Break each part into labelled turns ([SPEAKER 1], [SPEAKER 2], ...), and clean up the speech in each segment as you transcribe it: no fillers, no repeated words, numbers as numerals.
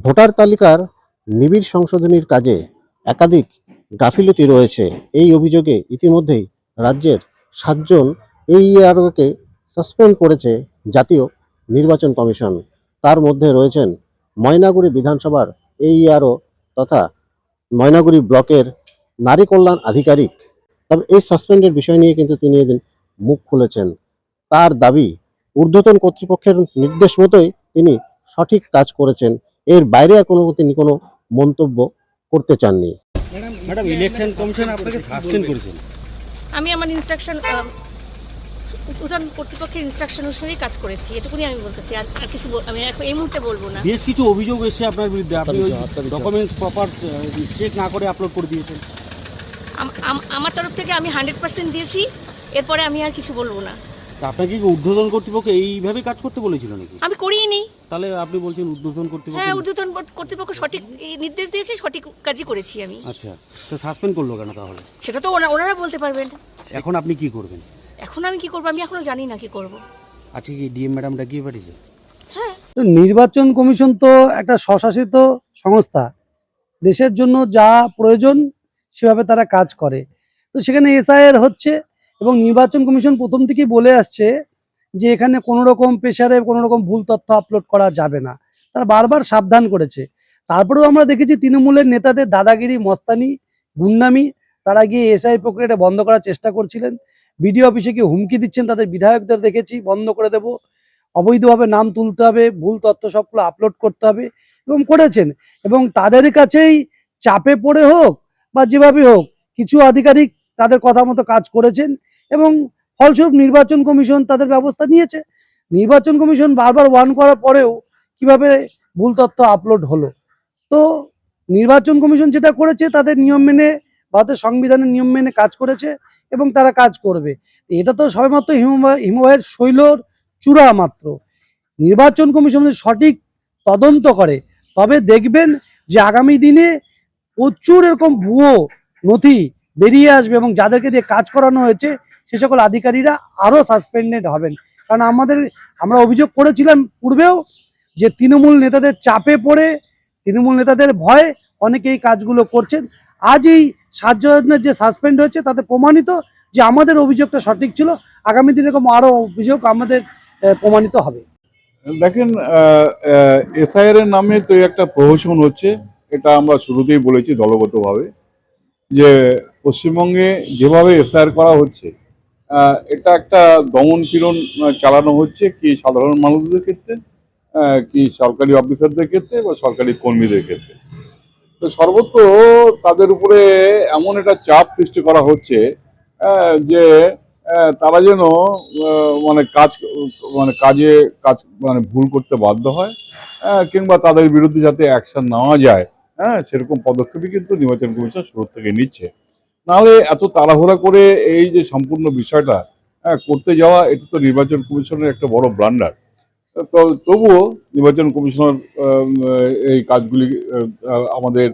[SPEAKER 1] Voter তালিকার নিবিড় সংশোধনীর কাজে একাধিক গাফিলতি রয়েছে। এই অভিযোগে ইতিমধ্যেই রাজ্যের 7 জন AERO-কে সাসপেন্ড করেছে জাতীয় নির্বাচন কমিশন। তার মধ্যে রয়েছেন ময়নাগুড়ি বিধানসভার AERO তথা ময়নাগুড়ি ব্লকের নারী কল্যাণ আধিকারিক। তবে এই সাসপেন্ডের বিষয় নিয়ে কিন্তু তিনি এদিন মুখ খুলেছেন। তার দাবি, ঊর্ধ্বতন কর্তৃপক্ষের নির্দেশ মতোই তিনি সঠিক কাজ করেছেন, এর বাইরে আর তিনি কোনো মন্তব্য করতে চাননি।
[SPEAKER 2] ম্যাডাম, ইলেকশন কমিশন আপনাকে সাসপেন্ড করেছেন।
[SPEAKER 3] আমি আমার ইনস্ট্রাকশন উত্তর কর্তৃপক্ষের ইনস্ট্রাকশন অনুসারেই কাজ করেছি, এটুকুনি আমি বলতেছি। আর কিছু আমি এখন এই মুহূর্তে বলবো না।
[SPEAKER 2] বেশ কিছু অভিযোগ এসেছে আপনার বিরুদ্ধে, আপনি ডকুমেন্টস প্রপার চেক না করে আপলোড করে দিয়েছেন।
[SPEAKER 3] আমার তরফ থেকে আমি 100% দিয়েছি, এরপরে আমি আর কিছু বলবো না।
[SPEAKER 2] তা আপনাকে কি ঊর্ধ্বতন কর্তৃপক্ষ এইভাবে কাজ করতে বলেছিল নাকি?
[SPEAKER 3] আমি করিনি।
[SPEAKER 2] তাহলে আপনি বলছেন ঊর্ধ্বতন কর্তৃপক্ষ?
[SPEAKER 3] হ্যাঁ, ঊর্ধ্বতন কর্তৃপক্ষ সঠিক নির্দেশ দিয়েছে, সঠিক কাজই করেছি আমি।
[SPEAKER 2] আচ্ছা, তো সাসপেন্ড করলো কেন তাহলে?
[SPEAKER 3] সেটা তো ওনারা বলতে পারবেন।
[SPEAKER 2] এখন আপনি কি করবেন?
[SPEAKER 3] এখন আমি কি করবো, আমি এখনো জানি না কি করব।
[SPEAKER 2] আজকে কি ডিএম ম্যাডাম ডাকিয়ে পাঠিয়েছে?
[SPEAKER 3] হ্যাঁ।
[SPEAKER 4] তো নির্বাচন কমিশন তো একটা স্বশাসিত সংস্থা, দেশের জন্য যা প্রয়োজন সেভাবে তারা কাজ করে। তো সেখানে এসআইআর হচ্ছে এবং নির্বাচন কমিশন প্রথম থেকেই বলে আসছে যে এখানে কোনো রকম প্রেসারে কোনো রকম ভুল তথ্য আপলোড করা যাবে না। তারা বারবার সাবধান করেছে। তারপরেও আমরা দেখেছি তৃণমূলের নেতাদের দাদাগিরি, মস্তানি, গুন্ডামি, তারা গিয়ে এসআই প্রক্রিয়াটা বন্ধ করার চেষ্টা করছিলেন। বিডিও অফিসে গিয়ে হুমকি দিচ্ছেন, তাদের বিধায়কদের দেখেছি বন্ধ করে দেব, অবৈধভাবে নাম তুলতে হবে, ভুল তথ্য সবগুলো আপলোড করতে হবে, এবং করেছেন। এবং তাদের কাছেই চাপে পড়ে হোক বা যেভাবে হোক কিছু আধিকারিক তাদের কথা মতো কাজ করেছেন এবং ফলস্বরূপ নির্বাচন কমিশন তাদের ব্যবস্থা নিয়েছে। নির্বাচন কমিশন বারবার ওয়ার্ন করার পরেও কিভাবে ভুল তথ্য আপলোড হলো। তো নির্বাচন কমিশন যেটা করেছে তাদের নিয়ম মেনে, ভারতের সংবিধানের নিয়ম মেনে কাজ করেছে এবং তারা কাজ করবে। এটা তো সবেমাত্র হিমবাহের শৈলর চূড়া মাত্র। নির্বাচন কমিশন সঠিক তদন্ত করে তবে দেখবেন যে আগামী দিনে প্রচুর এরকম ভুয়ো নথি বেরিয়ে আসবে এবং যাদেরকে দিয়ে কাজ করানো হয়েছে সে সকল আধিকারিকরা আরও সাসপেন্ডেড হবেন। কারণ আমরা অভিযোগ করেছিলাম পূর্বেও যে তৃণমূল নেতাদের চাপে পড়ে, তৃণমূল নেতাদের ভয়ে অনেকে এই কাজগুলো করছেন। আজ এই 7 জনের যে সাসপেন্ড হয়েছে তাতে প্রমাণিত যে আমাদের অভিযোগটা সঠিক ছিল। আগামী দিনে এরকম আরও অভিযোগ আমাদের প্রমাণিত হবে।
[SPEAKER 5] দেখেন, এসআইআর এর নামে তো একটা প্রহসন হচ্ছে, এটা আমরা শুরুতেই বলেছি দলগতভাবে যে পশ্চিমবঙ্গে যেভাবে এসআইআর করা হচ্ছে এটা একটা দমন পীড়ন চালানো হচ্ছে, কি সাধারণ মানুষদের ক্ষেত্রে, কি সরকারি অফিসারদের ক্ষেত্রে বা সরকারি কর্মীদের ক্ষেত্রে। তো সর্বত্র তাদের উপরে এমন একটা চাপ সৃষ্টি করা হচ্ছে যে তারা যেন কাজে ভুল করতে বাধ্য হয়, কিংবা তাদের বিরুদ্ধে যাতে অ্যাকশন নেওয়া যায়, সেরকম পদক্ষেপই কিন্তু নির্বাচন কমিশন শুরু থেকে নিচ্ছে। নাহলে এত তাড়াহুড়া করে এই যে সম্পূর্ণ বিষয়টা করতে যাওয়া, এটা তো নির্বাচন কমিশনের একটা বড় ব্লান্ডার। তো তবুও নির্বাচন কমিশনার এই কাজগুলি আমাদের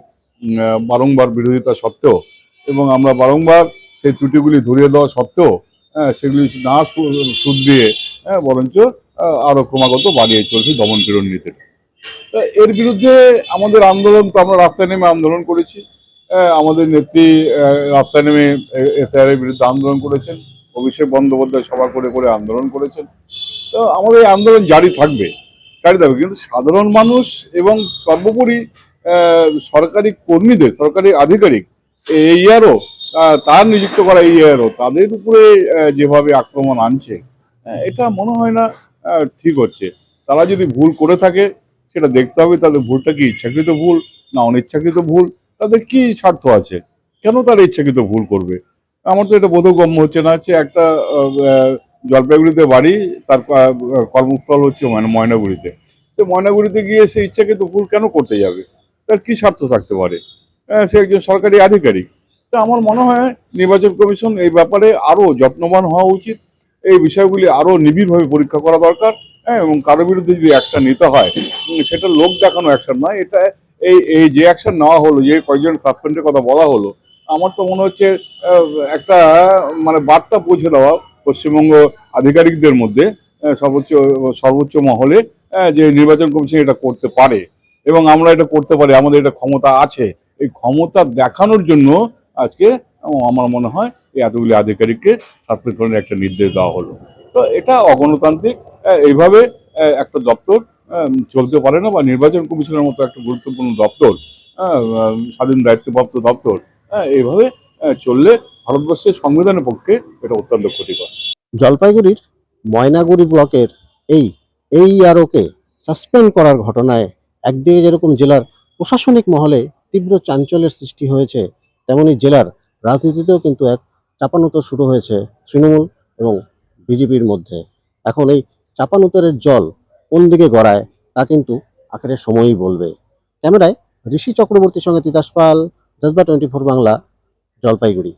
[SPEAKER 5] বারংবার বিরোধিতা সত্ত্বেও এবং আমরা বারংবার সেই ত্রুটিগুলি ধরিয়ে দেওয়া সত্ত্বেও সেগুলি না শুধরিয়ে বরঞ্চ আরও ক্রমাগত বাড়িয়ে চলছে দমন পীড়ন নীতি। এর বিরুদ্ধে আমাদের আন্দোলন, তো আমরা রাস্তায় নেমে আন্দোলন করেছি। আমাদের নেত্রী রাস্তায় নেমে এসআইআর এর বিরুদ্ধে আন্দোলন করেছেন, অভিষেক বন্দ্যোপাধ্যায় সভা করে করে আন্দোলন করেছেন। তো আমাদের এই আন্দোলন জারি থাকবে। কিন্তু সাধারণ মানুষ এবং সর্বোপরি সরকারি কর্মীদের, সরকারি আধিকারিক, AERO, তার নিযুক্ত করা AERO, তাদের উপরে যেভাবে আক্রমণ আনছে, এটা মনে হয় না ঠিক হচ্ছে। তারা যদি ভুল করে থাকে সেটা দেখতে হবে, তাদের ভুলটা কি ইচ্ছাকৃত ভুল না অনিচ্ছাকৃত ভুল, তাদের কি স্বার্থ আছে, কেন তারা ইচ্ছাকৃত ভুল করবে। আমার তো এটা বোধগম্য হচ্ছে না। হচ্ছে একটা জলপাইগুড়িতে বাড়ি, তার কর্মস্থল হচ্ছে ময়নাগুড়িতে। তো ময়নাগুড়িতে গিয়ে সে ইচ্ছাকৃত ভুল কেন করতে যাবে, তার কি স্বার্থ থাকতে পারে? সে একজন সরকারি আধিকারিক। তো আমার মনে হয় নির্বাচন কমিশন এই ব্যাপারে আরও যত্নবান হওয়া উচিত, এই বিষয়গুলি আরও নিবিড়ভাবে পরীক্ষা করা দরকার। এবং কারোর বিরুদ্ধে যদি অ্যাকশন নিতে হয় সেটা লোক দেখানো অ্যাকশন নয়। এটা এই যে অ্যাকশন নেওয়া হলো, যে কয়েকজন সাসপেন্ডের কথা বলা হলো, আমার তো মনে হচ্ছে একটা বার্তা পৌঁছে দেওয়া পশ্চিমবঙ্গ আধিকারিকদের মধ্যে, সর্বোচ্চ মহলে, যে নির্বাচন কমিশন এটা করতে পারে। এবং আমরা এটা করতে পারি, আমাদের এটা ক্ষমতা আছে, এই ক্ষমতা দেখানোর জন্য আজকে আমার মনে হয় এই এতগুলি আধিকারিককে সাসপেন্ড করার একটা নির্দেশ দেওয়া হলো। তো এটা অগণতান্ত্রিক। এইভাবে একটা দপ্তর চলতে পারে না, বা নির্বাচন কমিশনের মতো একটা গুরুত্বপূর্ণ দপ্তর, স্বাধীন দায়িত্বপ্রাপ্ত দপ্তর, এইভাবে চললে ভারতবর্ষের সংবিধানের পক্ষে এটা অত্যন্ত ক্ষতিকর।
[SPEAKER 1] জলপাইগুড়ির ময়নাগুড়ি ব্লকের এই AERO-কে সাসপেন্ড করার ঘটনায় একদিকে যেরকম জেলার প্রশাসনিক মহলে তীব্র চাঞ্চল্যের সৃষ্টি হয়েছে, তেমনি জেলার রাজনীতিতেও কিন্তু এক চাপানুতর শুরু হয়েছে তৃণমূল এবং বিজেপির মধ্যে। এখন এই চাপানুতরের জল কোন দিকে গড়ায় তা কিন্তু আখেরে সময়ই বলবে। ক্যামেরায় ঋষি চক্রবর্তীর সঙ্গে তিতাস পাল, জজবা 24 বাংলা, জলপাইগুড়ি।